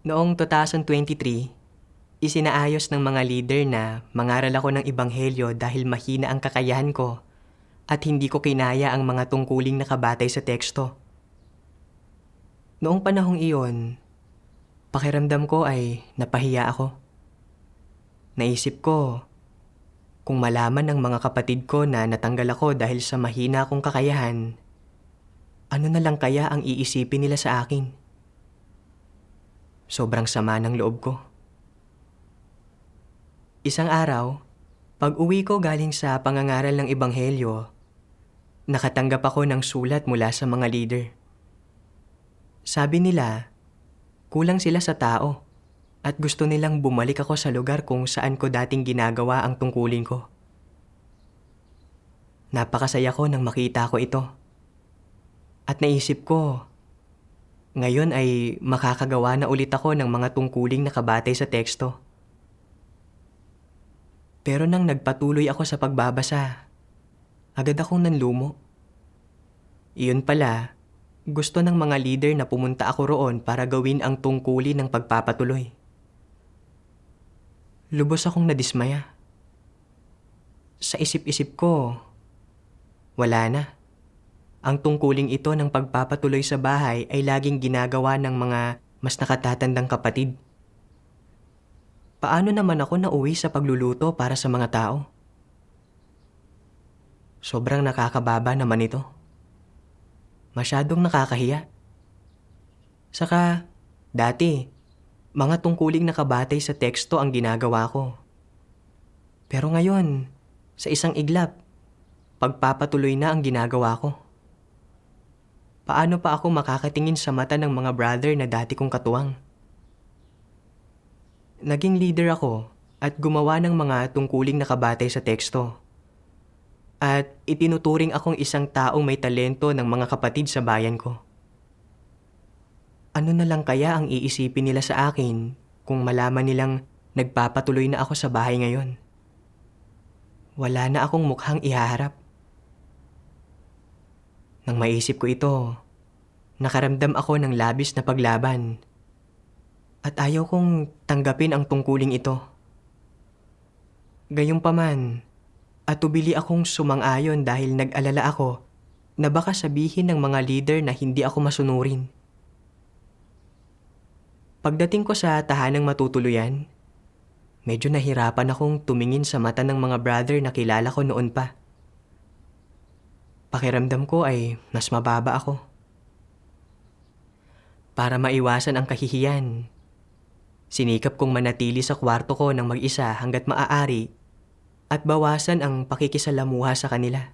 Noong 2023, isinaayos ng mga leader na mangaral ako ng ebanghelyo dahil mahina ang kakayahan ko at hindi ko kinaya ang mga tungkuling nakabatay sa teksto. Noong panahong iyon, pakiramdam ko ay napahiya ako. Naisip ko, kung malaman ng mga kapatid ko na natanggal ako dahil sa mahina akong kakayahan, ano na lang kaya ang iisipin nila sa akin? Sobrang sama ng loob ko. Isang araw, pag-uwi ko galing sa pangangaral ng ebanghelyo, nakatanggap ako ng sulat mula sa mga leader. Sabi nila, kulang sila sa tao at gusto nilang bumalik ako sa lugar kung saan ko dating ginagawa ang tungkulin ko. Napakasaya ko nang makita ko ito. At naisip ko, ngayon ay makakagawa na ulit ako ng mga tungkuling nakabatay sa teksto. Pero nang nagpatuloy ako sa pagbabasa, agad akong nanlumo. Iyon pala, gusto ng mga leader na pumunta ako roon para gawin ang tungkulin ng pagpapatuloy. Lubos akong nadismaya. Sa isip-isip ko, wala na. Ang tungkuling ito ng pagpapatuloy sa bahay ay laging ginagawa ng mga mas nakatatandang kapatid. Paano naman ako nauwi sa pagluluto para sa mga tao? Sobrang nakakababa naman ito. Masyadong nakakahiya. Saka, dati, mga tungkuling nakabatay sa teksto ang ginagawa ko. Pero ngayon, sa isang iglap, pagpapatuloy na ang ginagawa ko. Paano pa ako makakatingin sa mata ng mga brother na dati kong katuwang? Naging leader ako at gumawa ng mga tungkuling nakabatay sa teksto. At itinuturing akong isang taong may talento ng mga kapatid sa bayan ko. Ano na lang kaya ang iisipin nila sa akin kung malaman nilang nagpapatuloy na ako sa bahay ngayon? Wala na akong mukhang ihaharap. Nang maisip ko ito, nakaramdam ako ng labis na paglaban. At ayaw kong tanggapin ang tungkuling ito. Gayunpaman, atubili akong sumang-ayon dahil nag-alala ako na baka sabihin ng mga leader na hindi ako masunurin. Pagdating ko sa tahanang matutuluyan, medyo nahirapan akong tumingin sa mata ng mga brother na kilala ko noon pa. Pakiramdam ko ay mas mababa ako. Para maiwasan ang kahihiyan, sinikap kong manatili sa kwarto ko ng mag-isa hanggat maaari at bawasan ang pakikisalamuha sa kanila.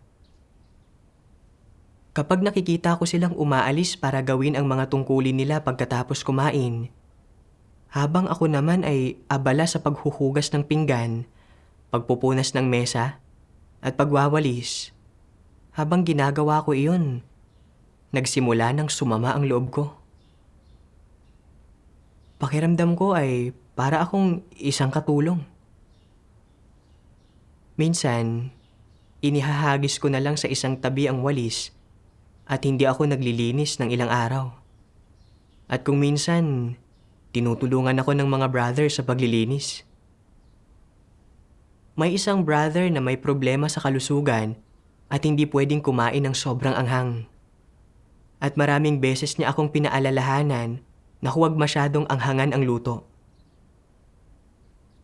Kapag nakikita ko silang umaalis para gawin ang mga tungkulin nila pagkatapos kumain, habang ako naman ay abala sa paghuhugas ng pinggan, pagpupunas ng mesa, at pagwawalis, habang ginagawa ko iyon, nagsimula ng sumama ang loob ko. Pakiramdam ko ay para akong isang katulong. Minsan, inihahagis ko na lang sa isang tabi ang walis at hindi ako naglilinis ng ilang araw. At kung minsan, tinutulungan ako ng mga brother sa paglilinis. May isang brother na may problema sa kalusugan at hindi pwedeng kumain ng sobrang anghang. At maraming beses niya akong pinaalalahanan na huwag masyadong anghangan ang luto.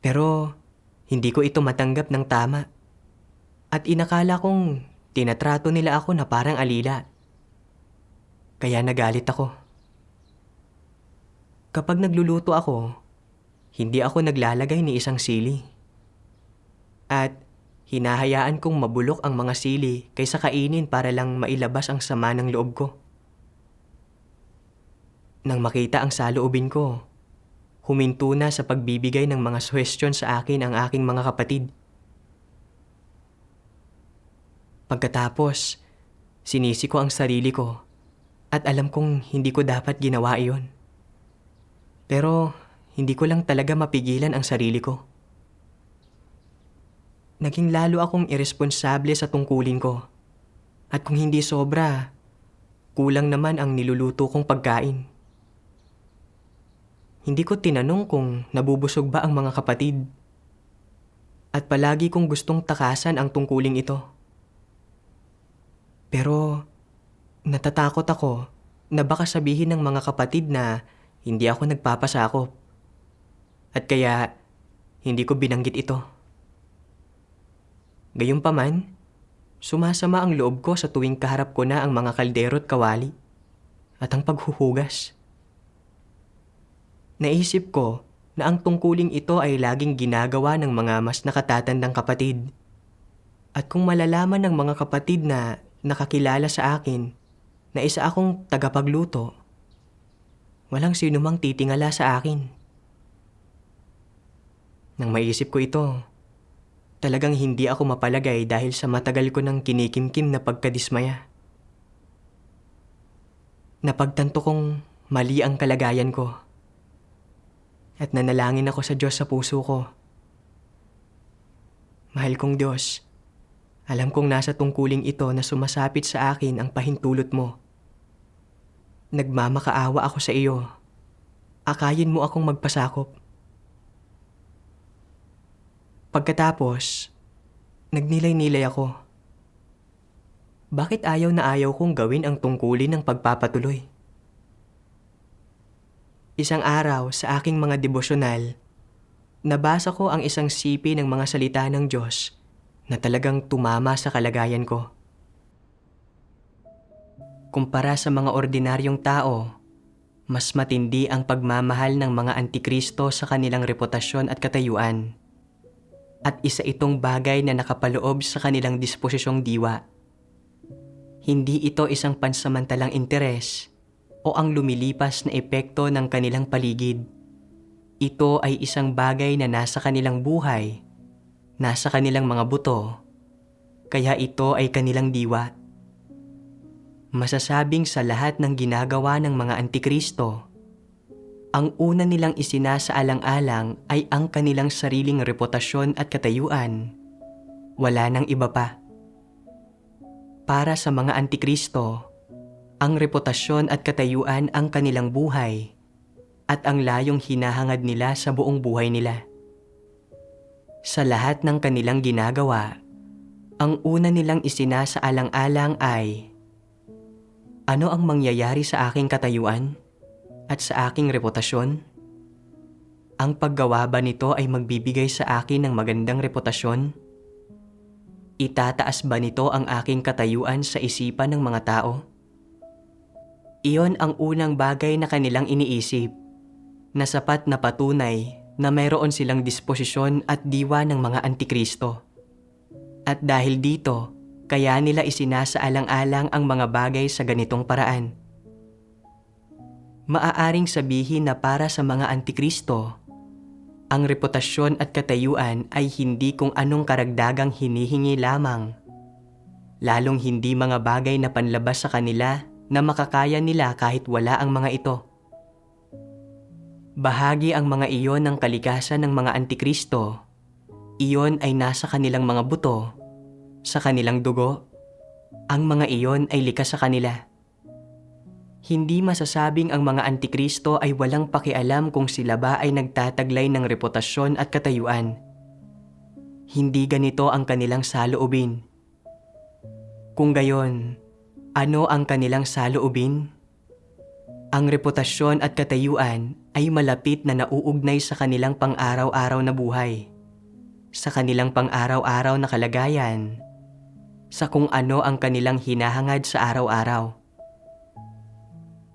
Pero hindi ko ito matanggap ng tama. At inakala kong tinatrato nila ako na parang alila. Kaya nagalit ako. Kapag nagluluto ako, hindi ako naglalagay ni isang sili. At hinahayaan kong mabulok ang mga sili kaysa kainin para lang mailabas ang sama ng loob ko. Nang makita ang saloobin ko, huminto na sa pagbibigay ng mga suhestyon sa akin ang aking mga kapatid. Pagkatapos, sinisi ko ang sarili ko at alam kong hindi ko dapat ginawa iyon. Pero hindi ko lang talaga mapigilan ang sarili ko. Naging lalo akong iresponsable sa tungkulin ko. At kung hindi sobra, kulang naman ang niluluto kong pagkain. Hindi ko tinanong kung nabubusog ba ang mga kapatid. At palagi kong gustong takasan ang tungkuling ito. Pero natatakot ako na baka sabihin ng mga kapatid na hindi ako nagpapasakop. At kaya hindi ko binanggit ito. Gayunpaman, sumasama ang loob ko sa tuwing kaharap ko na ang mga kaldero at kawali at ang paghuhugas. Naisip ko na ang tungkuling ito ay laging ginagawa ng mga mas nakatatandang kapatid. At kung malalaman ng mga kapatid na nakakilala sa akin na isa akong tagapagluto, walang sino mang titingala sa akin. Nang maisip ko ito, talagang hindi ako mapalagay dahil sa matagal ko ng kinikimkim na pagkadismaya. Napagtanto kong mali ang kalagayan ko. At nanalangin ako sa Diyos sa puso ko. Mahal kong Diyos, alam kong nasa tungkuling ito na sumasapit sa akin ang pahintulot mo. Nagmamakaawa ako sa iyo. Akayin mo akong magpasakop. Pagkatapos, nagnilay-nilay ako. Bakit ayaw na ayaw kong gawin ang tungkulin ng pagpapatuloy? Isang araw sa aking mga devosyonal, nabasa ko ang isang sipi ng mga salita ng Diyos na talagang tumama sa kalagayan ko. Kumpara sa mga ordinaryong tao, mas matindi ang pagmamahal ng mga antikristo sa kanilang reputasyon at katayuan. At isa itong bagay na nakapaloob sa kanilang disposisyong diwa. Hindi ito isang pansamantalang interes o ang lumilipas na epekto ng kanilang paligid. Ito ay isang bagay na nasa kanilang buhay, nasa kanilang mga buto, kaya ito ay kanilang diwa. Masasabing sa lahat ng ginagawa ng mga antikristo, ang una nilang isinasaalang-alang ay ang kanilang sariling reputasyon at katayuan. Wala nang iba pa. Para sa mga antikristo, ang reputasyon at katayuan ang kanilang buhay at ang layong hinahangad nila sa buong buhay nila. Sa lahat ng kanilang ginagawa, ang una nilang isinasaalang-alang ay, ano ang mangyayari sa aking katayuan at sa aking reputasyon? Ang paggawa ba nito ay magbibigay sa akin ng magandang reputasyon? Itataas ba nito ang aking katayuan sa isipan ng mga tao? Iyon ang unang bagay na kanilang iniisip, na sapat na patunay na mayroon silang disposisyon at diwa ng mga antikristo. At dahil dito, kaya nila isinasaalang-alang ang mga bagay sa ganitong paraan. Maaaring sabihin na para sa mga antikristo, ang reputasyon at katayuan ay hindi kung anong karagdagang hinihingi lamang, lalong hindi mga bagay na panlabas sa kanila na makakaya nila kahit wala ang mga ito. Bahagi ang mga iyon ng kalikasan ng mga antikristo. Iyon ay nasa kanilang mga buto, sa kanilang dugo. Ang mga iyon ay likas sa kanila. Hindi masasabing ang mga antikristo ay walang pakialam kung sila ba ay nagtataglay ng reputasyon at katayuan. Hindi ganito ang kanilang saloobin. Kung gayon, ano ang kanilang saloobin? Ang reputasyon at katayuan ay malapit na nauugnay sa kanilang pang-araw-araw na buhay, sa kanilang pang-araw-araw na kalagayan, sa kung ano ang kanilang hinahangad sa araw-araw.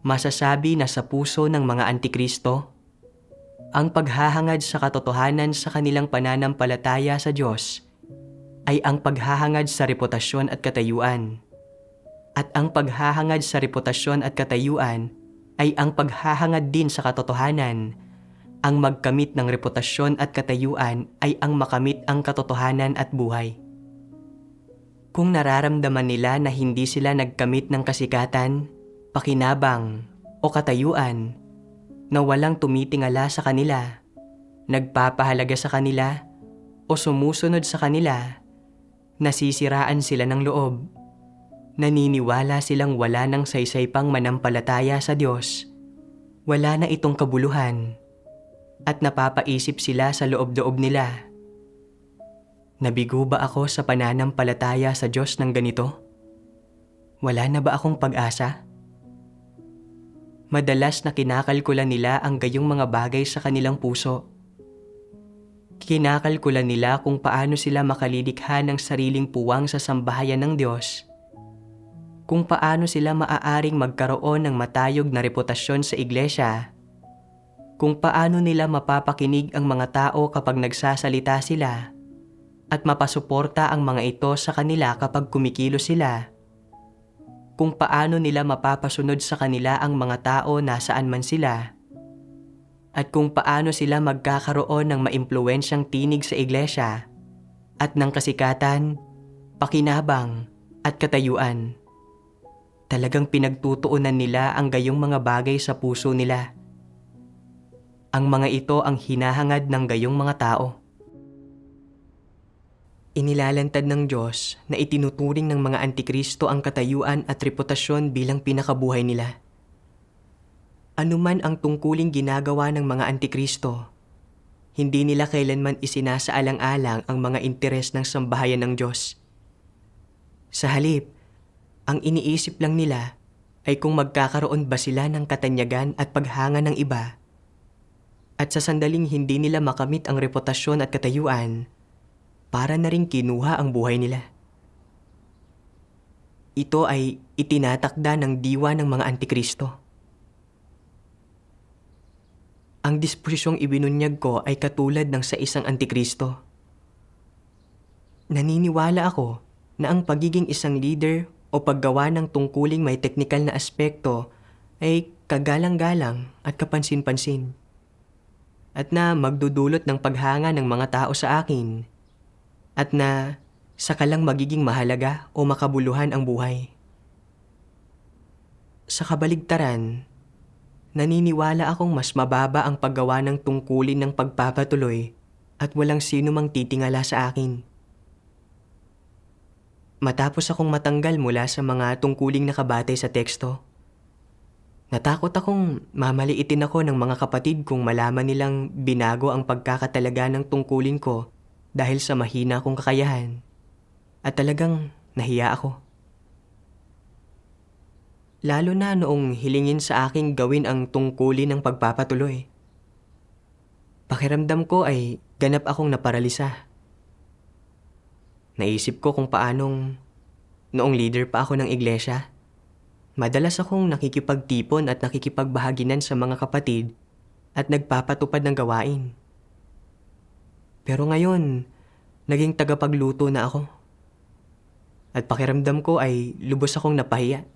Masasabi na sa puso ng mga antikristo, ang paghahangad sa katotohanan sa kanilang pananampalataya sa Diyos ay ang paghahangad sa reputasyon at katayuan. At ang paghahangad sa reputasyon at katayuan ay ang paghahangad din sa katotohanan. Ang magkamit ng reputasyon at katayuan ay ang makamit ang katotohanan at buhay. Kung nararamdaman nila na hindi sila nagkamit ng kasikatan, pakinabang o katayuan, na walang tumitingala sa kanila, nagpapahalaga sa kanila o sumusunod sa kanila, nasisiraan sila ng loob. Naniniwala silang wala ng saysay pang manampalataya sa Diyos. Wala na itong kabuluhan. at napapaisip sila sa loob-loob nila. Nabigo ba ako sa pananampalataya sa Diyos ng ganito? Wala na ba akong pag-asa? Madalas na kinakalkulan nila ang gayong mga bagay sa kanilang puso. Kinakalkulan nila kung paano sila makalilikha ng sariling puwang sa sambahayan ng Diyos, kung paano sila maaaring magkaroon ng matayog na reputasyon sa iglesia, kung paano nila mapapakinig ang mga tao kapag nagsasalita sila, at mapasuporta ang mga ito sa kanila kapag kumikilos sila, kung paano nila mapapasunod sa kanila ang mga tao nasaan man sila, at kung paano sila magkakaroon ng maimpluwensyang tinig sa iglesia at ng kasikatan, pakinabang at katayuan. Talagang pinagtutuunan nila ang gayong mga bagay sa puso nila. Ang mga ito ang hinahangad ng gayong mga tao. Inilalantad ng Diyos na itinuturing ng mga antikristo ang katayuan at reputasyon bilang pinakabuhay nila. Anuman ang tungkuling ginagawa ng mga antikristo, hindi nila kailanman isinasaalang-alang ang mga interes ng sambahayan ng Diyos. Sa halip, ang iniisip lang nila ay kung magkakaroon ba sila ng katanyagan at paghanga ng iba. At sa sandaling hindi nila makamit ang reputasyon at katayuan, para na rin kinuha ang buhay nila. Ito ay itinatakda ng diwa ng mga antikristo. Ang disposisyong ibinunyag ko ay katulad ng sa isang antikristo. Naniniwala ako na ang pagiging isang leader o paggawa ng tungkuling may teknikal na aspekto ay kagalang-galang at kapansin-pansin, at na magdudulot ng paghanga ng mga tao sa akin, at na saka lang magiging mahalaga o makabuluhan ang buhay. Sa kabaligtaran, naniniwala akong mas mababa ang paggawa ng tungkulin ng pagpapatuloy at walang sino mang titingala sa akin. Matapos akong matanggal mula sa mga tungkuling nakabatay sa teksto, natakot akong mamaliitin ako ng mga kapatid kung malaman nilang binago ang pagkakatalaga ng tungkulin ko dahil sa mahina kong kakayahan, at talagang nahiya ako. Lalo na noong hilingin sa aking gawin ang tungkulin ng pagpapatuloy. Pakiramdam ko ay ganap akong naparalisa. Naisip ko kung paanong noong leader pa ako ng iglesia, madalas akong nakikipagtipon at nakikipagbahaginan sa mga kapatid at nagpapatupad ng gawain. Pero ngayon, naging tagapagluto na ako. At pakiramdam ko ay lubos akong napahiya.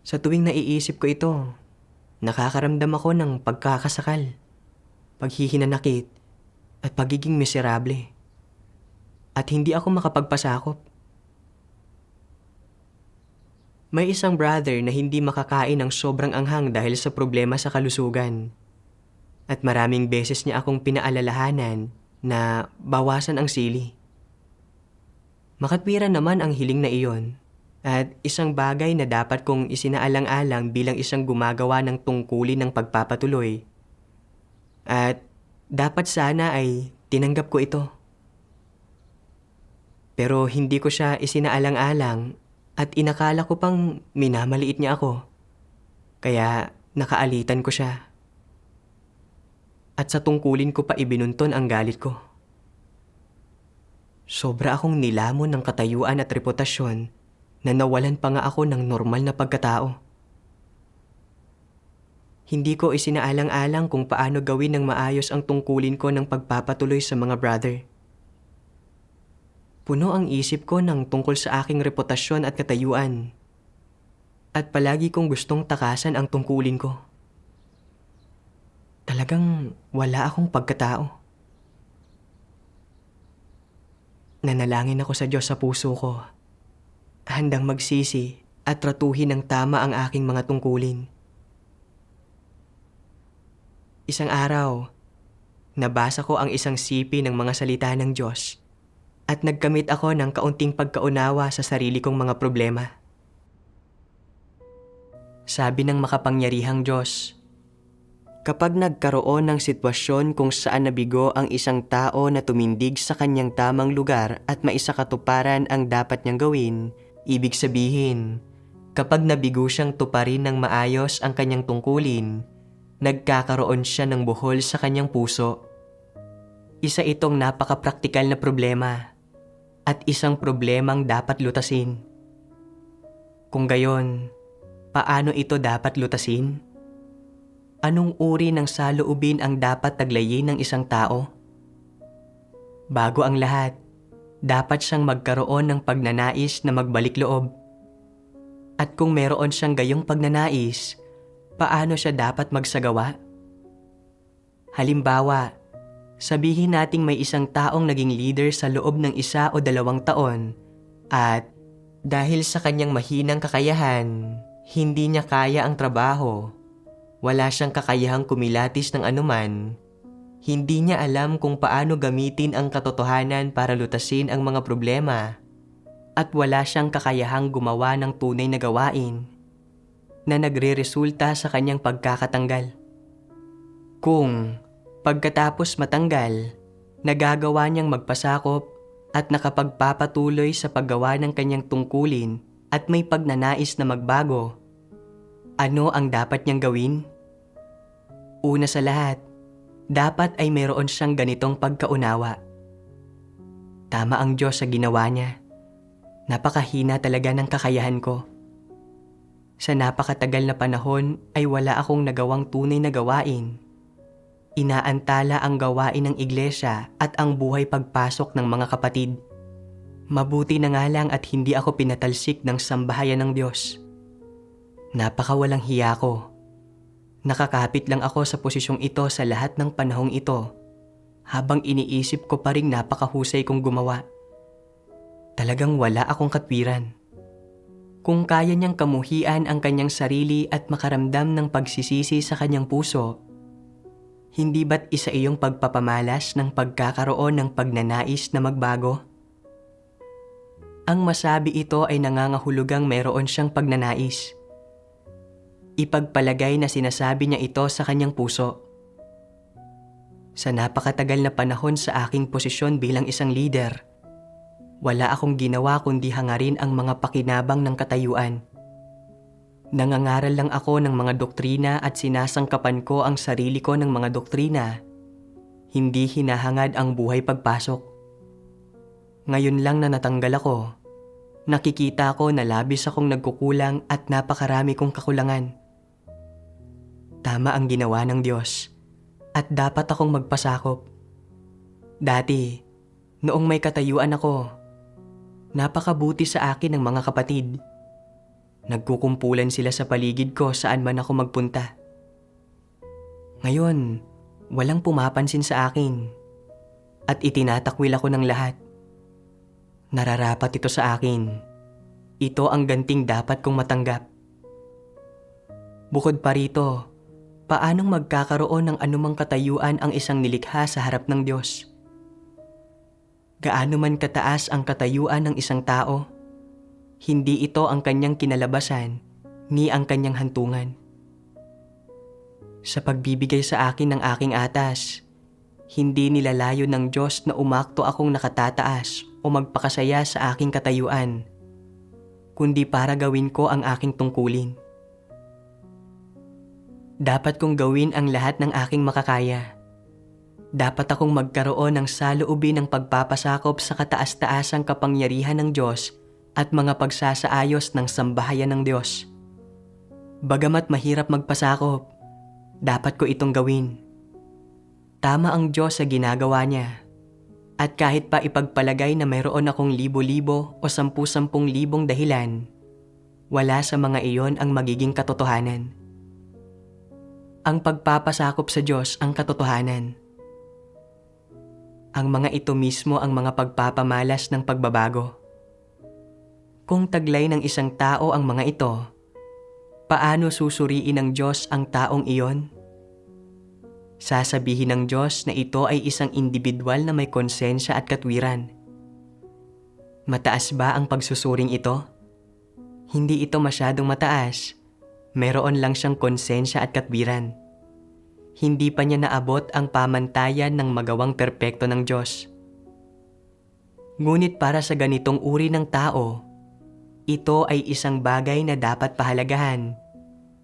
Sa tuwing naiisip ko ito, nakakaramdam ako ng pagkakasakal, paghihinanakit, at pagiging miserable. At hindi ako makapagpasakop. May isang brother na hindi makakain ng sobrang anghang dahil sa problema sa kalusugan. At maraming beses niya akong pinaalalahanan na bawasan ang sili. Makatwiran naman ang hiling na iyon. At isang bagay na dapat kong isinaalang-alang bilang isang gumagawa ng tungkulin ng pagpapatuloy. At dapat sana ay tinanggap ko ito. Pero hindi ko siya isinaalang-alang at inakala ko pang minamaliit niya ako. Kaya nakaalitan ko siya. At sa tungkulin ko pa ibinunton ang galit ko. Sobra akong nilamon ng katayuan at reputasyon na nawalan pa nga ako ng normal na pagkatao. Hindi ko isinaalang-alang kung paano gawin ng maayos ang tungkulin ko ng pagpapatuloy sa mga brother. Puno ang isip ko ng tungkol sa aking reputasyon at katayuan. At palagi kong gustong takasan ang tungkulin ko. Talagang wala akong pagkatao. Nanalangin ako sa Diyos sa puso ko. Handang magsisi at tratuhin ng tama ang aking mga tungkulin. Isang araw, nabasa ko ang isang sipi ng mga salita ng Diyos at nagkamit ako ng kaunting pagkaunawa sa sarili kong mga problema. Sabi ng makapangyarihang Diyos, Kapag nagkaroon ng sitwasyon kung saan nabigo ang isang tao na tumindig sa kanyang tamang lugar at maisakatuparan ang dapat niyang gawin, Ibig sabihin, kapag nabigo siyang tuparin ng maayos ang kanyang tungkulin, nagkakaroon siya ng buhol sa kanyang puso. Isa itong napaka-praktikal na problema at isang problemang dapat lutasin. Kung gayon, paano ito dapat lutasin? Anong uri ng saloobin ang dapat taglayin ng isang tao? Bago ang lahat, dapat siyang magkaroon ng pagnanais na magbalik loob. At kung meron siyang gayong pagnanais, paano siya dapat magsagawa? Halimbawa, sabihin nating may isang taong naging leader sa loob ng 1 o 2 taon at dahil sa kanyang mahinang kakayahan, hindi niya kaya ang trabaho. Wala siyang kakayahang kumilatis ng anuman. Hindi niya alam kung paano gamitin ang katotohanan para lutasin ang mga problema. At wala siyang kakayahang gumawa ng tunay na gawain na nagre-resulta sa kanyang pagkakatanggal. Kung pagkatapos matanggal, nagagawa niyang magpasakop at nakapagpapatuloy sa paggawa ng kanyang tungkulin at may pagnanais na magbago, ano ang dapat niyang gawin? Una sa lahat, dapat ay mayroon siyang ganitong pagkaunawa. Tama ang Diyos sa ginawa niya. Napakahina talaga ng kakayahan ko. Sa napakatagal na panahon ay wala akong nagawang tunay na gawain. Inaantala ang gawain ng iglesia at ang buhay pagpasok ng mga kapatid. Mabuti na nga lang at hindi ako pinatalsik ng sambahayan ng Diyos. Napakawalang hiya ko. Nakakapit lang ako sa posisyong ito sa lahat ng panahong ito, habang iniisip ko pa ring napakahusay kong gumawa. Talagang wala akong katwiran. Kung kaya niyang kamuhian ang kanyang sarili at makaramdam ng pagsisisi sa kanyang puso, hindi ba't isa iyong pagpapamalas ng pagkakaroon ng pagnanais na magbago? Ang masabi ito ay nangangahulugang mayroon siyang pagnanais. Ipagpalagay na sinasabi niya ito sa kanyang puso. Sa napakatagal na panahon sa aking posisyon bilang isang leader, wala akong ginawa kundi hangarin ang mga pakinabang ng katayuan. Nangangaral lang ako ng mga doktrina at sinasangkapan ko ang sarili ko ng mga doktrina. Hindi hinahangad ang buhay pagpasok. Ngayon lang na natanggal ako, nakikita ko na labis akong nagkukulang at napakarami kong kakulangan. Tama ang ginawa ng Diyos at dapat akong magpasakop. Dati, noong may katayuan ako, napakabuti sa akin ng mga kapatid. Nagkukumpulan sila sa paligid ko saan man ako magpunta. Ngayon, walang pumapansin sa akin at itinatakwil ako ng lahat. Nararapat ito sa akin. Ito ang ganting dapat kong matanggap. Bukod pa rito, paanong magkakaroon ng anumang katayuan ang isang nilikha sa harap ng Diyos? Gaano man kataas ang katayuan ng isang tao, hindi ito ang kanyang kinalabasan ni ang kanyang hantungan. Sa pagbibigay sa akin ng aking atas, hindi nilalayo ng Diyos na umakto akong nakatataas o magpakasaya sa aking katayuan, kundi para gawin ko ang aking tungkulin. Dapat kong gawin ang lahat ng aking makakaya. Dapat akong magkaroon ng saloobin ng pagpapasakop sa kataas-taasang kapangyarihan ng Diyos at mga pagsasaayos ng sambahayan ng Diyos. Bagamat mahirap magpasakop, dapat ko itong gawin. Tama ang Diyos sa ginagawa niya. At kahit pa ipagpalagay na mayroon akong libo-libo o 10,000 dahilan, wala sa mga iyon ang magiging katotohanan. Ang pagpapasakop sa Diyos ang katotohanan. Ang mga ito mismo ang mga pagpapamalas ng pagbabago. Kung taglay ng isang tao ang mga ito, paano susuriin ng Diyos ang taong iyon? Sasabihin ng Diyos na ito ay isang individual na may konsensya at katwiran. Mataas ba ang pagsusuring ito? Hindi ito masyadong mataas. Meron lang siyang konsensya at katwiran. Hindi pa niya naabot ang pamantayan ng magawang perpekto ng Diyos. Ngunit para sa ganitong uri ng tao, ito ay isang bagay na dapat pahalagahan.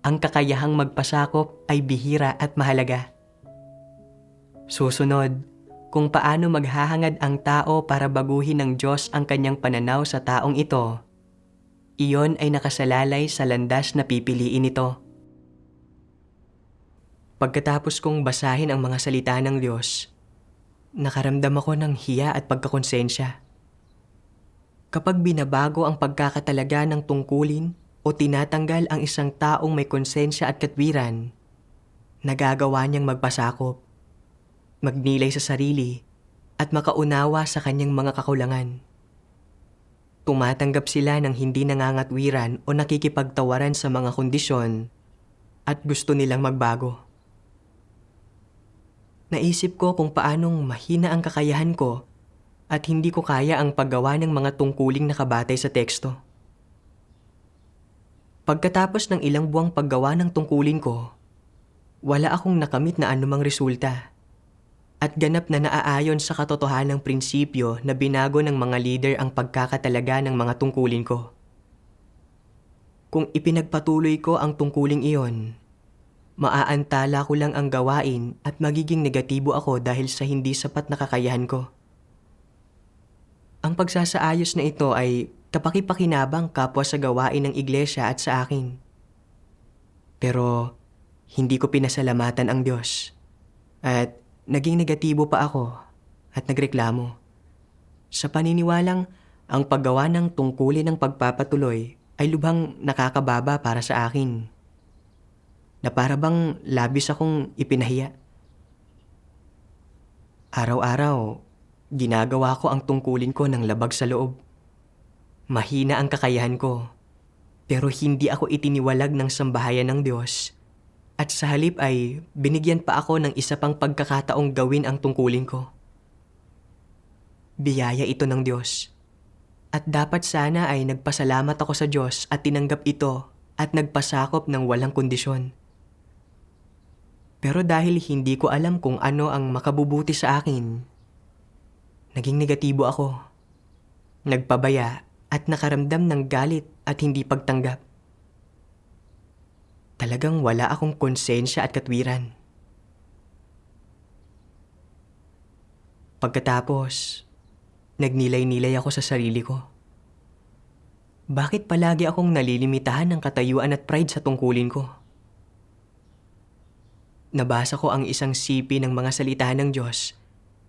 Ang kakayahang magpasakop ay bihira at mahalaga. Susunod, kung paano maghahangad ang tao para baguhin ng Diyos ang kanyang pananaw sa taong ito. Iyon ay nakasalalay sa landas na pipiliin nito. Pagkatapos kong basahin ang mga salita ng Diyos, nakaramdam ako ng hiya at pagkakonsensya. Kapag binabago ang pagkakatalaga ng tungkulin o tinatanggal ang isang taong may konsensya at katwiran, nagagawa niyang magpasakop, magnilay sa sarili, at makaunawa sa kanyang mga kakulangan. Tumatanggap sila ng hindi nangangatwiran o nakikipagtawaran sa mga kondisyon at gusto nilang magbago. Naisip ko kung paanong mahina ang kakayahan ko at hindi ko kaya ang paggawa ng mga tungkuling nakabatay sa teksto. Pagkatapos ng ilang buwang paggawa ng tungkulin ko, wala akong nakamit na anumang resulta at ganap na naaayon sa katotohanang prinsipyo na binago ng mga leader ang pagkakatalaga ng mga tungkulin ko. Kung ipinagpatuloy ko ang tungkuling iyon, maaantala ko lang ang gawain at magiging negatibo ako dahil sa hindi sapat na kakayahan ko. Ang pagsasaayos na ito ay kapakipakinabang kapwa sa gawain ng iglesia at sa akin. Pero hindi ko pinasalamatan ang Diyos at naging negatibo pa ako at nagreklamo. Sa paniniwalang ang paggawa ng tungkulin ng pagpapatuloy ay lubhang nakakababa para sa akin. Na para bang labis akong ipinahiya. Araw-araw, ginagawa ko ang tungkulin ko ng labag sa loob. Mahina ang kakayahan ko, pero hindi ako itiniwalag ng sambahayan ng Diyos. At sa halip ay binigyan pa ako ng isa pang pagkakataong gawin ang tungkulin ko. Biyaya ito ng Diyos. At dapat sana ay nagpasalamat ako sa Diyos at tinanggap ito at nagpasakop ng walang kondisyon. Pero dahil hindi ko alam kung ano ang makabubuti sa akin, naging negatibo ako. Nagpabaya at nakaramdam ng galit at hindi pagtanggap. Talagang wala akong konsensya at katwiran. Pagkatapos, nagnilay-nilay ako sa sarili ko. Bakit palagi akong nalilimitahan ng katayuan at pride sa tungkulin ko? Nabasa ko ang isang sipi ng mga salita ng Diyos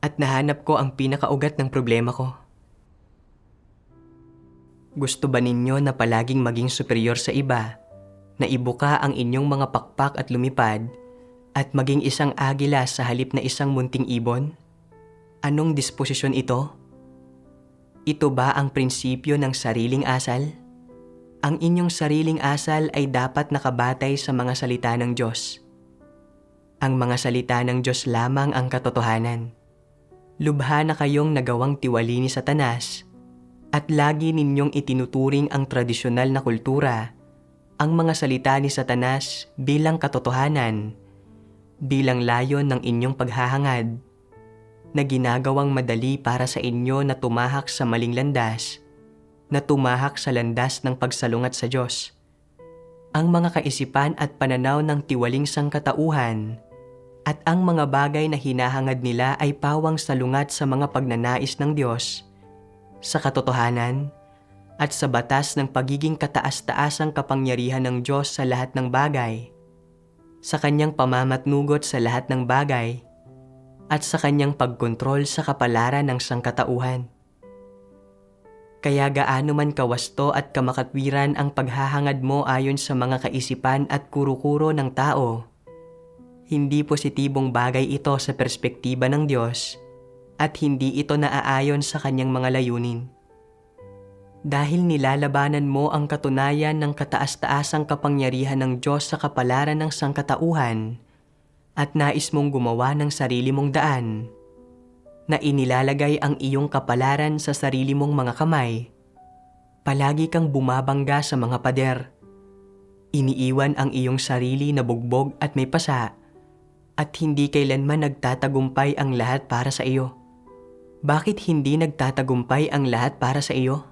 at nahanap ko ang pinakaugat ng problema ko. Gusto ba ninyo na palaging maging superior sa iba, na ibuka ang inyong mga pakpak at lumipad, at maging isang agila sa halip na isang munting ibon? Anong disposisyon ito? Ito ba ang prinsipyo ng sariling asal? Ang inyong sariling asal ay dapat nakabatay sa mga salita ng Diyos. Ang mga salita ng Diyos lamang ang katotohanan. Lubha na kayong nagawang tiwali ni Satanas at lagi ninyong itinuturing ang tradisyonal na kultura, ang mga salita ni Satanas bilang katotohanan, bilang layon ng inyong paghahangad, na ginagawang madali para sa inyo na tumahak sa maling landas, na tumahak sa landas ng pagsalungat sa Diyos. Ang mga kaisipan at pananaw ng tiwaling sangkatauhan at ang mga bagay na hinahangad nila ay pawang salungat sa mga pagnanais ng Diyos, sa katotohanan, at sa batas ng pagiging kataas-taasang kapangyarihan ng Diyos sa lahat ng bagay, sa kanyang pamamatnugot sa lahat ng bagay, at sa kanyang pagkontrol sa kapalaran ng sangkatauhan. Kaya gaano man kawasto at kamakatwiran ang paghahangad mo ayon sa mga kaisipan at kuro-kuro ng tao, hindi positibong bagay ito sa perspektiba ng Diyos at hindi ito naaayon sa kanyang mga layunin. Dahil nilalabanan mo ang katunayan ng kataas-taasang kapangyarihan ng Diyos sa kapalaran ng sangkatauhan at nais mong gumawa ng sarili mong daan, na inilalagay ang iyong kapalaran sa sarili mong mga kamay, palagi kang bumabangga sa mga pader. Iniiwan ang iyong sarili na bugbog at may pasa, At hindi kailanman nagtatagumpay ang lahat para sa iyo. Bakit hindi nagtatagumpay ang lahat para sa iyo?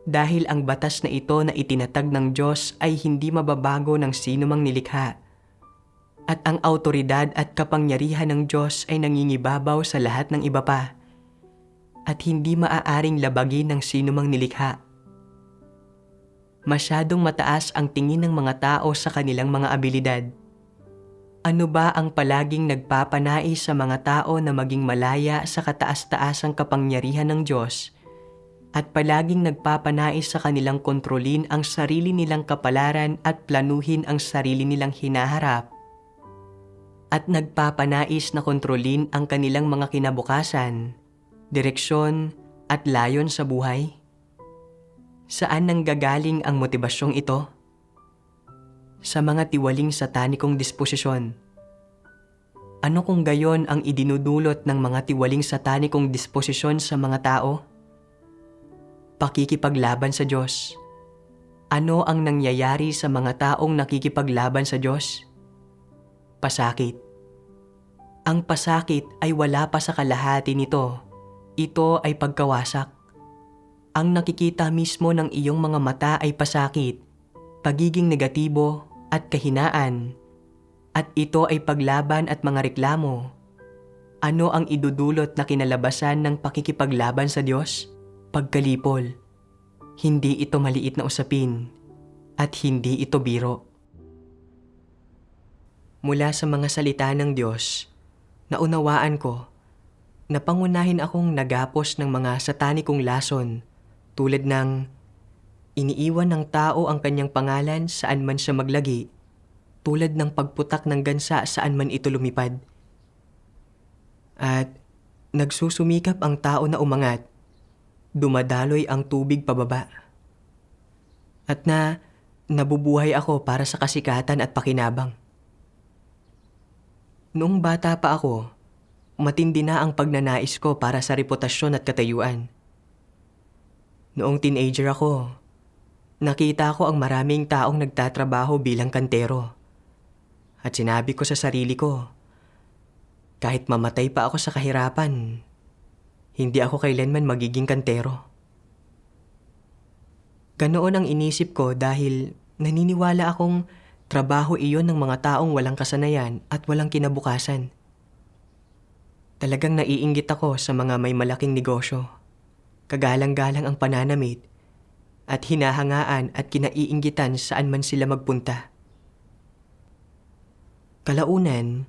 Dahil ang batas na ito na itinatag ng Diyos ay hindi mababago ng sino mang nilikha. At ang autoridad at kapangyarihan ng Diyos ay nangingibabaw sa lahat ng iba pa. At hindi maaaring labagin ng sino mang nilikha. Masyadong mataas ang tingin ng mga tao sa kanilang mga abilidad. Ano ba ang palaging nagpapanais sa mga tao na maging malaya sa kataas-taasang kapangyarihan ng Diyos at palaging nagpapanais sa kanilang kontrolin ang sarili nilang kapalaran at planuhin ang sarili nilang hinaharap at nagpapanais na kontrolin ang kanilang mga kinabukasan, direksyon at layon sa buhay? Saan nanggagaling ang motibasyong ito? Sa mga tiwaling satanikong disposisyon. Ano kung gayon ang idinudulot ng mga tiwaling satanikong disposisyon sa mga tao? Pakikipaglaban sa Diyos. Ano ang nangyayari sa mga taong nakikipaglaban sa Diyos? Pasakit. Ang pasakit ay wala pa sa kalahati nito. Ito ay pagkawasak. Ang nakikita mismo ng iyong mga mata ay pasakit, pagiging negatibo at kahinaan. At ito ay paglaban at mga reklamo. Ano ang idudulot na kinalabasan ng pakikipaglaban sa Diyos? Pagkalipol. Hindi ito maliit na usapin at hindi ito biro. Mula sa mga salita ng Diyos, naunawaan ko na pangunahin akong nagapos ng mga satanikong lason tulad ng iniiwan ng tao ang kanyang pangalan saan man siya maglagi, tulad ng pagputak ng gansa saan man ito lumipad. At nagsusumikap ang tao na umangat, dumadaloy ang tubig pababa. At nabubuhay ako para sa kasikatan at pakinabang. Noong bata pa ako, matindi na ang pagnanais ko para sa reputasyon at katayuan. Noong teenager ako, nakita ko ang maraming taong nagtatrabaho bilang kantero. At sinabi ko sa sarili ko, kahit mamatay pa ako sa kahirapan, hindi ako kailanman magiging kantero. Ganoon ang inisip ko dahil naniniwala akong trabaho iyon ng mga taong walang kasanayan at walang kinabukasan. Talagang naiinggit ako sa mga may malaking negosyo. Kagalang-galang ang pananamit at hinahangaan at kinaiinggitan saan man sila magpunta. Kalaunan,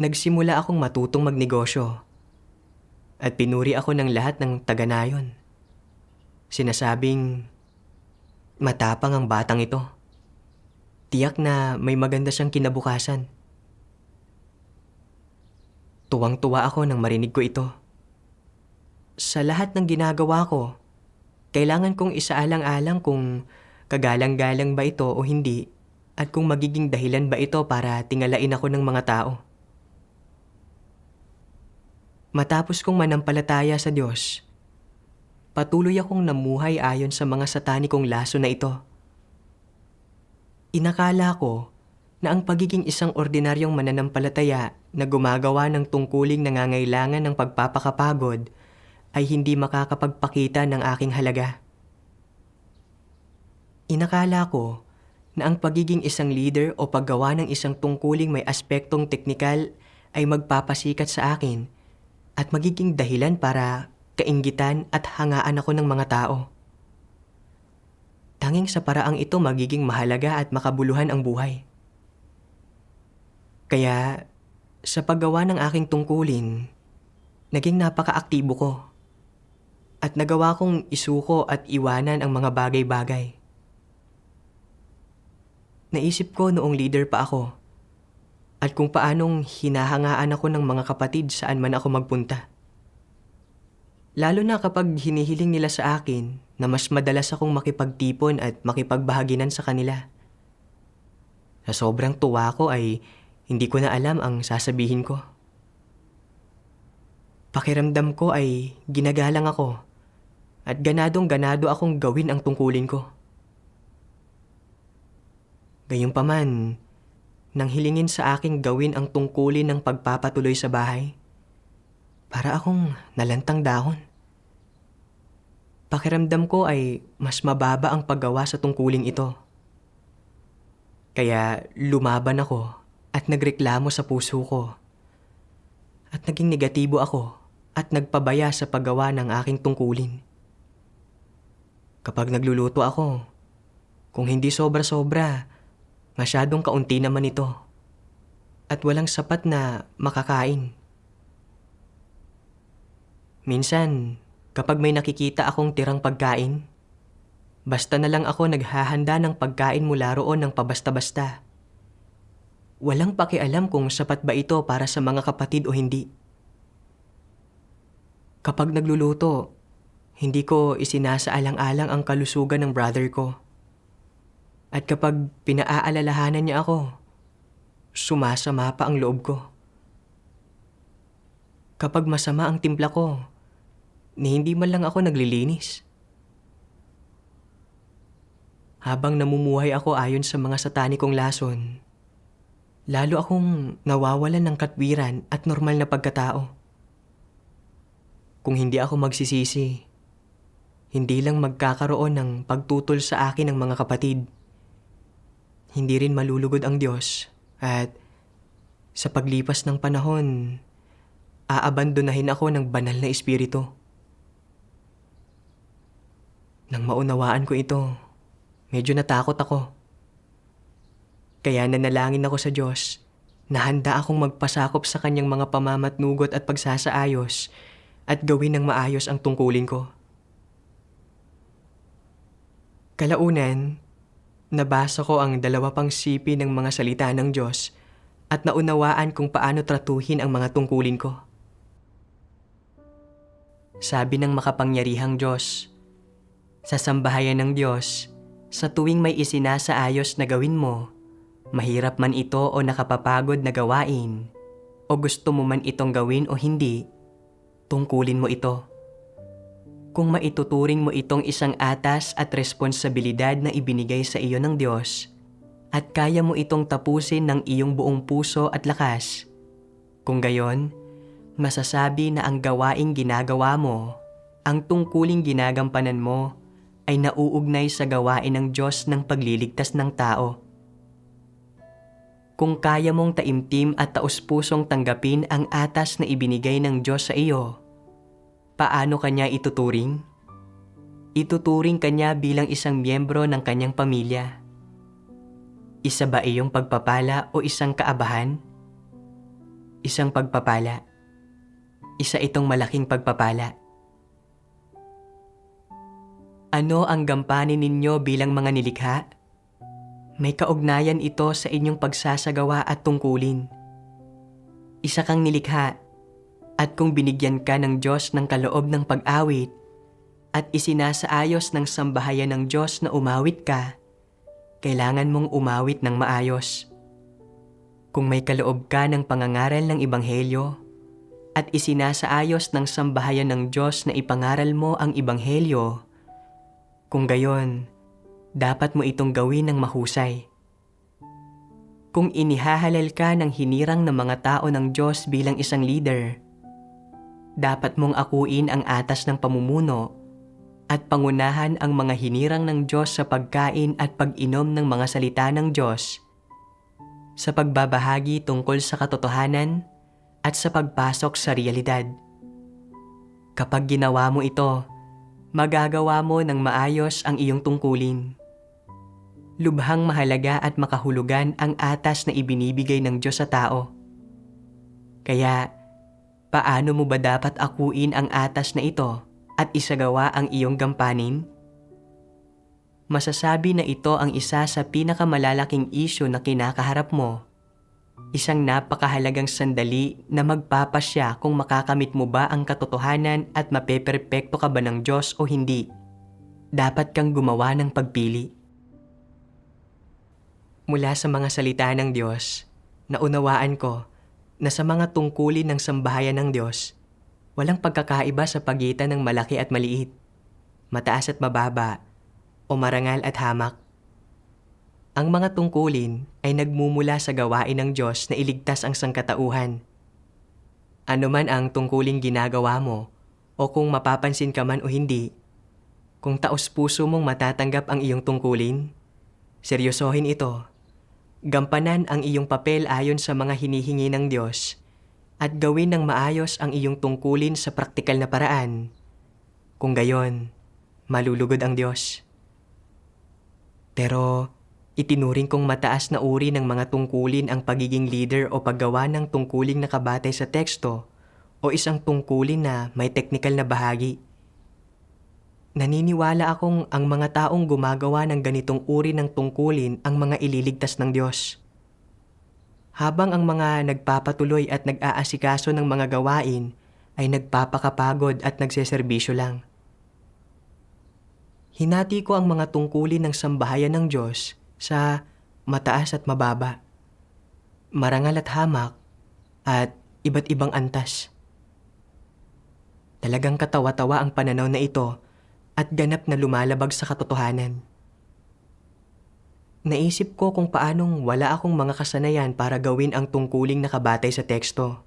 nagsimula akong matutong magnegosyo at pinuri ako ng lahat ng taga-nayon. Sinasabing, matapang ang batang ito. Tiyak na may maganda siyang kinabukasan. Tuwang-tuwa ako nang marinig ko ito. Sa lahat ng ginagawa ko, kailangan kong isaalang-alang kung kagalang-galang ba ito o hindi at kung magiging dahilan ba ito para tingalain ako ng mga tao. Matapos kong manampalataya sa Diyos, patuloy akong namuhay ayon sa mga satanikong laso na ito. Inakala ko na ang pagiging isang ordinaryong mananampalataya na gumagawa ng tungkuling nangangailangan ng pagpapakapagod ay hindi makakapagpakita ng aking halaga. Inakala ko na ang pagiging isang leader o paggawa ng isang tungkuling may aspektong teknikal ay magpapasikat sa akin at magiging dahilan para kainggitan at hangaan ako ng mga tao. Tanging sa paraang ito magiging mahalaga at makabuluhan ang buhay. Kaya sa paggawa ng aking tungkulin, naging napaka-aktibo ko at nagawa kong isuko at iwanan ang mga bagay-bagay. Naisip ko noong leader pa ako at kung paanong hinahangaan ako ng mga kapatid saan man ako magpunta. Lalo na kapag hinihiling nila sa akin na mas madalas akong makipagtipon at makipagbahaginan sa kanila. Sa sobrang tuwa ko ay hindi ko na alam ang sasabihin ko. Pakiramdam ko ay ginagalang ako at ganadong-ganado akong gawin ang tungkulin ko. Gayunpaman, nang hilingin sa aking gawin ang tungkulin ng pagpapatuloy sa bahay. Para akong nalantang dahon. Pakiramdam ko ay mas mababa ang paggawa sa tungkulin ito. Kaya lumaban ako at nagreklamo sa puso ko. At naging negatibo ako at nagpabaya sa paggawa ng aking tungkulin. Kapag nagluluto ako, kung hindi sobra-sobra, masyadong kaunti naman ito. At walang sapat na makakain. Minsan, kapag may nakikita akong tirang pagkain, basta na lang ako naghahanda ng pagkain mula roon ng pabasta-basta. Walang pakialam kung sapat ba ito para sa mga kapatid o hindi. Kapag nagluluto, hindi ko isinasaalang-alang ang kalusugan ng brother ko. At kapag pinaaalalahanan niya ako, sumasama pa ang loob ko. Kapag masama ang timpla ko, ni hindi man lang ako naglilinis. Habang namumuhay ako ayon sa mga satanikong lason, lalo akong nawawalan ng katwiran at normal na pagkatao. Kung hindi ako magsisisi, hindi lang magkakaroon ng pagtutol sa akin ng mga kapatid. Hindi rin malulugod ang Diyos at sa paglipas ng panahon, aabandonahin ako ng banal na espiritu. Nang maunawaan ko ito, medyo natakot ako. Kaya nanalangin ako sa Diyos na handa akong magpasakop sa kanyang mga pamamatnugot at pagsasaayos at gawin ng maayos ang tungkulin ko. Kalaunan, nabasa ko ang 2 pang sipi ng mga salita ng Diyos at naunawaan kung paano tratuhin ang mga tungkulin ko. Sabi ng makapangyarihang Diyos, sa sambahayan ng Diyos, sa tuwing may isinasaayos na gawin mo, mahirap man ito o nakapapagod na gawain, o gusto mo man itong gawin o hindi, tungkulin mo ito. Kung maituturing mo itong isang atas at responsibilidad na ibinigay sa iyo ng Diyos, at kaya mo itong tapusin ng iyong buong puso at lakas, kung gayon, masasabi na ang gawaing ginagawa mo, ang tungkuling ginagampanan mo, ay nauugnay sa gawain ng Diyos ng pagliligtas ng tao. Kung kaya mong taimtim at taus-pusong tanggapin ang atas na ibinigay ng Diyos sa iyo, paano kanya ituturing? Ituturing kanya bilang isang miyembro ng kanyang pamilya. Isa ba iyong pagpapala o isang kaabahan? Isang pagpapala. Isa itong malaking pagpapala. Ano ang gampanin ninyo bilang mga nilikha? May kaugnayan ito sa inyong pagsasagawa at tungkulin. Isa kang nilikha, at kung binigyan ka ng Diyos ng kaloob ng pag-awit at isinasaayos ng sambahayan ng Diyos na umawit ka, kailangan mong umawit ng maayos. Kung may kaloob ka ng pangangaral ng Ebanghelyo at isinasaayos ng sambahayan ng Diyos na ipangaral mo ang Ebanghelyo, kung gayon, dapat mo itong gawin ng mahusay. Kung inihahalal ka ng hinirang ng mga tao ng Diyos bilang isang leader, dapat mong akuin ang atas ng pamumuno at pangunahan ang mga hinirang ng Diyos sa pagkain at pag-inom ng mga salita ng Diyos, sa pagbabahagi tungkol sa katotohanan at sa pagpasok sa realidad. Kapag ginawa mo ito, magagawa mo ng maayos ang iyong tungkulin. Lubhang mahalaga at makahulugan ang atas na ibinibigay ng Diyos sa tao. Kaya, paano mo ba dapat akuin ang atas na ito at isagawa ang iyong gampanin? Masasabi na ito ang isa sa pinakamalalaking isyu na kinakaharap mo. Isang napakahalagang sandali na magpapasya kung makakamit mo ba ang katotohanan at mapeperpekto ka ba ng Diyos o hindi. Dapat kang gumawa ng pagpili. Mula sa mga salita ng Diyos, naunawaan ko na sa mga tungkulin ng sambahayan ng Diyos, walang pagkakaiba sa pagitan ng malaki at maliit, mataas at mababa, o marangal at hamak. Ang mga tungkulin ay nagmumula sa gawain ng Diyos na iligtas ang sangkatauhan. Ano man ang tungkuling ginagawa mo, o kung mapapansin ka man o hindi, kung taos-puso mong matatanggap ang iyong tungkulin, seryosohin ito. Gampanan ang iyong papel ayon sa mga hinihingi ng Diyos at gawin ng maayos ang iyong tungkulin sa praktikal na paraan. Kung gayon, malulugod ang Diyos. Pero itinuring kong mataas na uri ng mga tungkulin ang pagiging leader o paggawa ng tungkuling nakabatay sa teksto o isang tungkulin na may teknikal na bahagi. Naniniwala akong ang mga taong gumagawa ng ganitong uri ng tungkulin ang mga ililigtas ng Diyos. Habang ang mga nagpapatuloy at nag-aasikaso ng mga gawain ay nagpapakapagod at nagseserbisyo lang. Hinati ko ang mga tungkulin ng sambahayan ng Diyos sa mataas at mababa, marangal at hamak, at iba't ibang antas. Talagang katawa-tawa ang pananaw na ito at ganap na lumalabag sa katotohanan. Naisip ko kung paanong wala akong mga kasanayan para gawin ang tungkuling nakabatay sa teksto.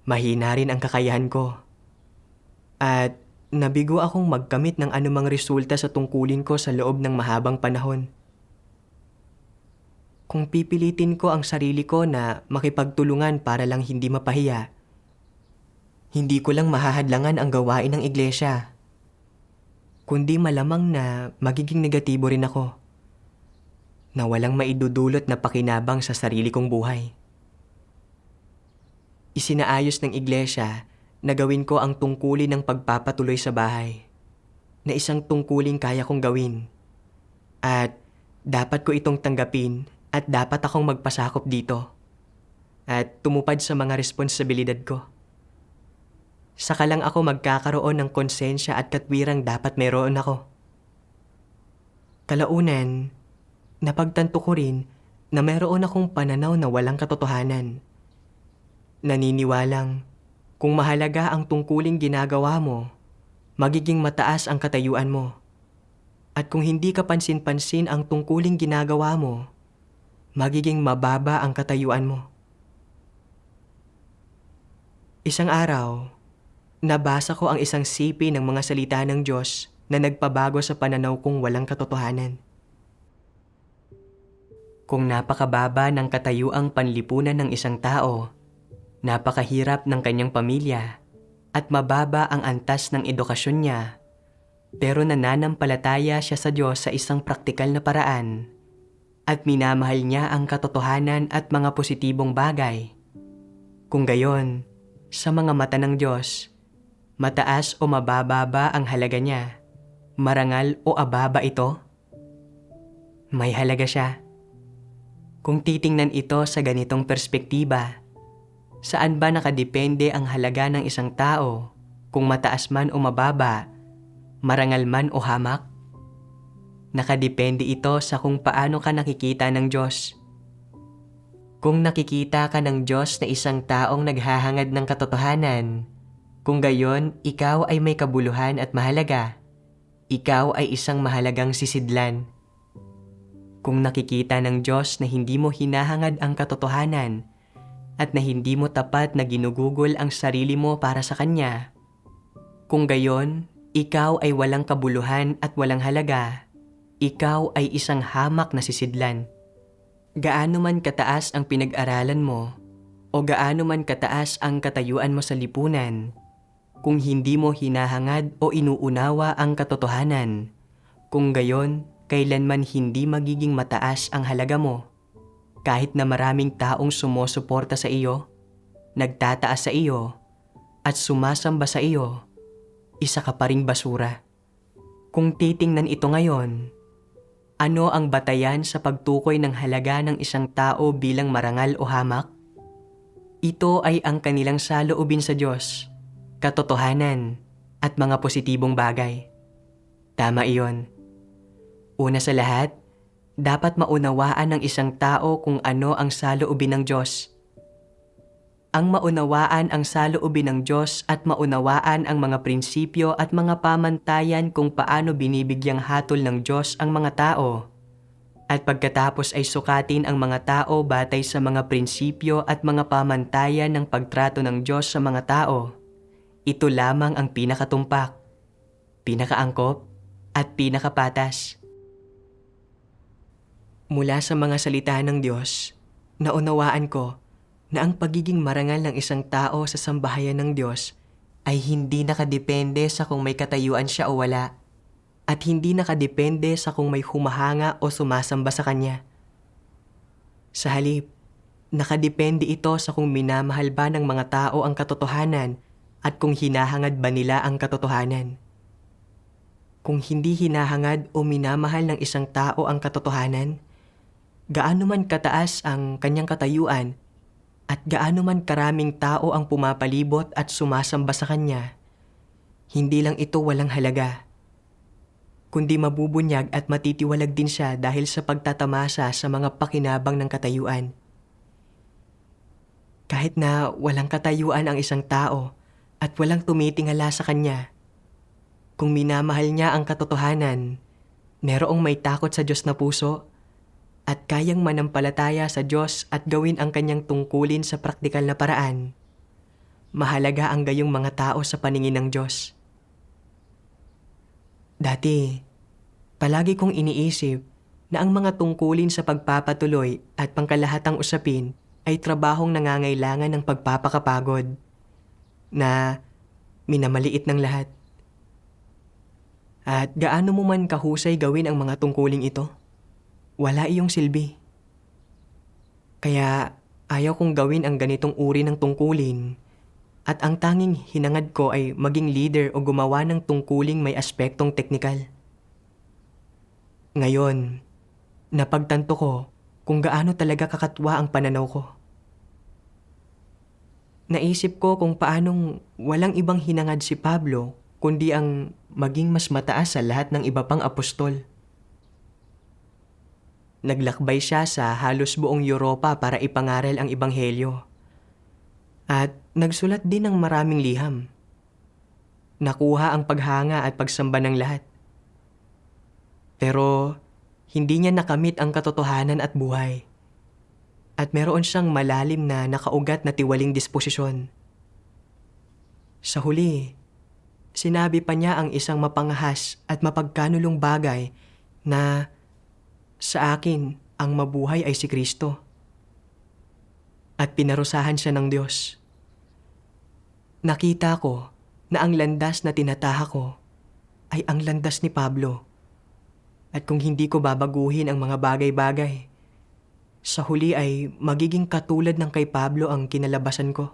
Mahina rin ang kakayahan ko. At nabigo akong magkamit ng anumang resulta sa tungkulin ko sa loob ng mahabang panahon. Kung pipilitin ko ang sarili ko na makipagtulungan para lang hindi mapahiya, hindi ko lang mahahadlangan ang gawain ng iglesia, kundi malamang na magiging negatibo rin ako, na walang maidudulot na pakinabang sa sarili kong buhay. Isinaayos ng iglesia na gawin ko ang tungkulin ng pagpapatuloy sa bahay, na isang tungkuling kaya kong gawin, at dapat ko itong tanggapin at dapat akong magpasakop dito at tumupad sa mga responsibilidad ko. Saka lang ako magkakaroon ng konsensya at katwirang dapat mayroon ako. Kalaunan, napagtanto ko rin na mayroon akong pananaw na walang katotohanan. Naniniwalang kung mahalaga ang tungkuling ginagawa mo, magiging mataas ang katayuan mo. At kung hindi ka pansin-pansin ang tungkuling ginagawa mo, magiging mababa ang katayuan mo. Isang araw, nabasa ko ang isang sipi ng mga salita ng Diyos na nagpabago sa pananaw kong walang katotohanan. Kung napakababa ng katayuang panlipunan ng isang tao, napakahirap ng kanyang pamilya, at mababa ang antas ng edukasyon niya, pero nananampalataya siya sa Diyos sa isang praktikal na paraan, at minamahal niya ang katotohanan at mga positibong bagay. Kung gayon, sa mga mata ng Diyos, mataas o mababa ba ang halaga niya? Marangal o ababa ito? May halaga siya. Kung titingnan ito sa ganitong perspektiba, saan ba nakadepende ang halaga ng isang tao kung mataas man o mababa, marangal man o hamak? Nakadepende ito sa kung paano ka nakikita ng Diyos. Kung nakikita ka ng Diyos na isang taong naghahangad ng katotohanan, kung gayon ikaw ay may kabuluhan at mahalaga, ikaw ay isang mahalagang sisidlan. Kung nakikita ng Diyos na hindi mo hinahangad ang katotohanan at na hindi mo tapat na ginugugol ang sarili mo para sa Kanya, kung gayon ikaw ay walang kabuluhan at walang halaga, ikaw ay isang hamak na sisidlan. Gaano man kataas ang pinag-aralan mo o gaano man kataas ang katayuan mo sa lipunan, kung hindi mo hinahangad o inuunawa ang katotohanan, kung gayon kailanman hindi magiging mataas ang halaga mo. Kahit na maraming taong sumusuporta sa iyo, nagtataas sa iyo, at sumasamba sa iyo, isa ka pa ring basura. Kung titingnan ito ngayon, ano ang batayan sa pagtukoy ng halaga ng isang tao bilang marangal o hamak? Ito ay ang kanilang saloobin sa Diyos, katotohanan, at mga positibong bagay. Tama iyon. Una sa lahat, dapat maunawaan ng isang tao kung ano ang saloobin ng Diyos. Ang maunawaan ang saloobin ng Diyos at maunawaan ang mga prinsipyo at mga pamantayan kung paano binibigyang hatol ng Diyos ang mga tao At pagkatapos ay sukatin ang mga tao batay sa mga prinsipyo at mga pamantayan ng pagtrato ng Diyos sa mga tao. Ito lamang ang pinakatumpak, pinakaangkop, at pinakapatas. Mula sa mga salita ng Diyos, naunawaan ko na ang pagiging marangal ng isang tao sa sambahayan ng Diyos ay hindi nakadepende sa kung may katayuan siya o wala, at hindi nakadepende sa kung may humahanga o sumasamba sa kanya. Sa halip, nakadepende ito sa kung minamahal ba ng mga tao ang katotohanan at kung hinahangad ba nila ang katotohanan. Kung hindi hinahangad o minamahal ng isang tao ang katotohanan, gaano man kataas ang kanyang katayuan at gaano man karaming tao ang pumapalibot at sumasamba sa kanya, hindi lang ito walang halaga, kundi mabubunyag at matitiwalag din siya dahil sa pagtatamasa sa mga pakinabang ng katayuan. Kahit na walang katayuan ang isang tao at walang tumitingala sa kanya, kung minamahal niya ang katotohanan, merong may takot sa Diyos na puso, at kayang manampalataya sa Diyos at gawin ang kanyang tungkulin sa praktikal na paraan, mahalaga ang gayong mga tao sa paningin ng Diyos. Dati, palagi kong iniisip na ang mga tungkulin sa pagpapatuloy at pangkalahatang usapin ay trabahong nangangailangan ng pagpapakapagod, na minamaliit ng lahat. At gaano mo man kahusay gawin ang mga tungkuling ito, wala iyong silbi. Kaya ayaw kong gawin ang ganitong uri ng tungkulin, at ang tanging hinangad ko ay maging leader o gumawa ng tungkuling may aspektong teknikal. Ngayon, napagtanto ko kung gaano talaga kakatwa ang pananaw ko. Naisip ko kung paanong walang ibang hinangad si Pablo kundi ang maging mas mataas sa lahat ng iba pang apostol. Naglakbay siya sa halos buong Europa para ipangaral ang Ebanghelyo. At nagsulat din ng maraming liham. Nakuha ang paghanga at pagsamba ng lahat. Pero hindi niya nakamit ang katotohanan at buhay. At meron siyang malalim na nakaugat na tiwaling disposisyon. Sa huli, sinabi pa niya ang isang mapangahas at mapagkanulong bagay na sa akin, ang mabuhay ay si Kristo. At pinarusahan siya ng Diyos. Nakita ko na ang landas na tinataha ko ay ang landas ni Pablo. At kung hindi ko babaguhin ang mga bagay-bagay, sa huli ay magiging katulad ng kay Pablo ang kinalabasan ko.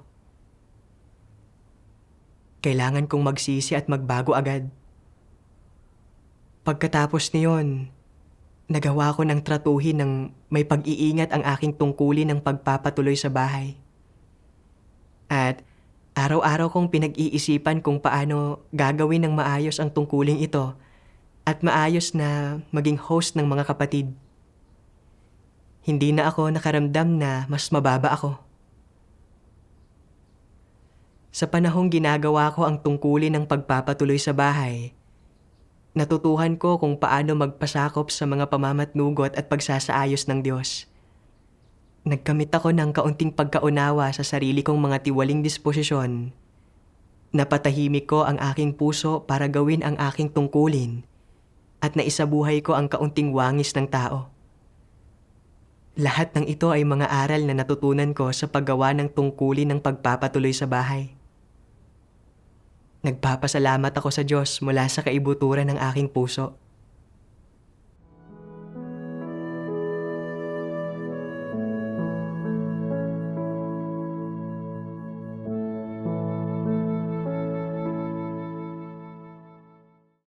Kailangan kong magsisi at magbago agad. Pagkatapos niyon, nagawa ko ng tratuhin ng may pag-iingat ang aking tungkulin ng pagpapatuloy sa bahay. At araw-araw kong pinag-iisipan kung paano gagawin ng maayos ang tungkuling ito at maayos na maging host ng mga kapatid. Hindi na ako nakaramdam na mas mababa ako. Sa panahong ginagawa ko ang tungkulin ng pagpapatuloy sa bahay, natutuhan ko kung paano magpasakop sa mga pamamatnugot at pagsasaayos ng Diyos. Nagkamit ako ng kaunting pagkaunawa sa sarili kong mga tiwaling disposisyon. Napatahimik ko ang aking puso para gawin ang aking tungkulin at naisabuhay ko ang kaunting wangis ng tao. Lahat ng ito ay mga aral na natutunan ko sa paggawa ng tungkulin ng pagpapatuloy sa bahay. Nagpapasalamat ako sa Diyos mula sa kaibuturan ng aking puso.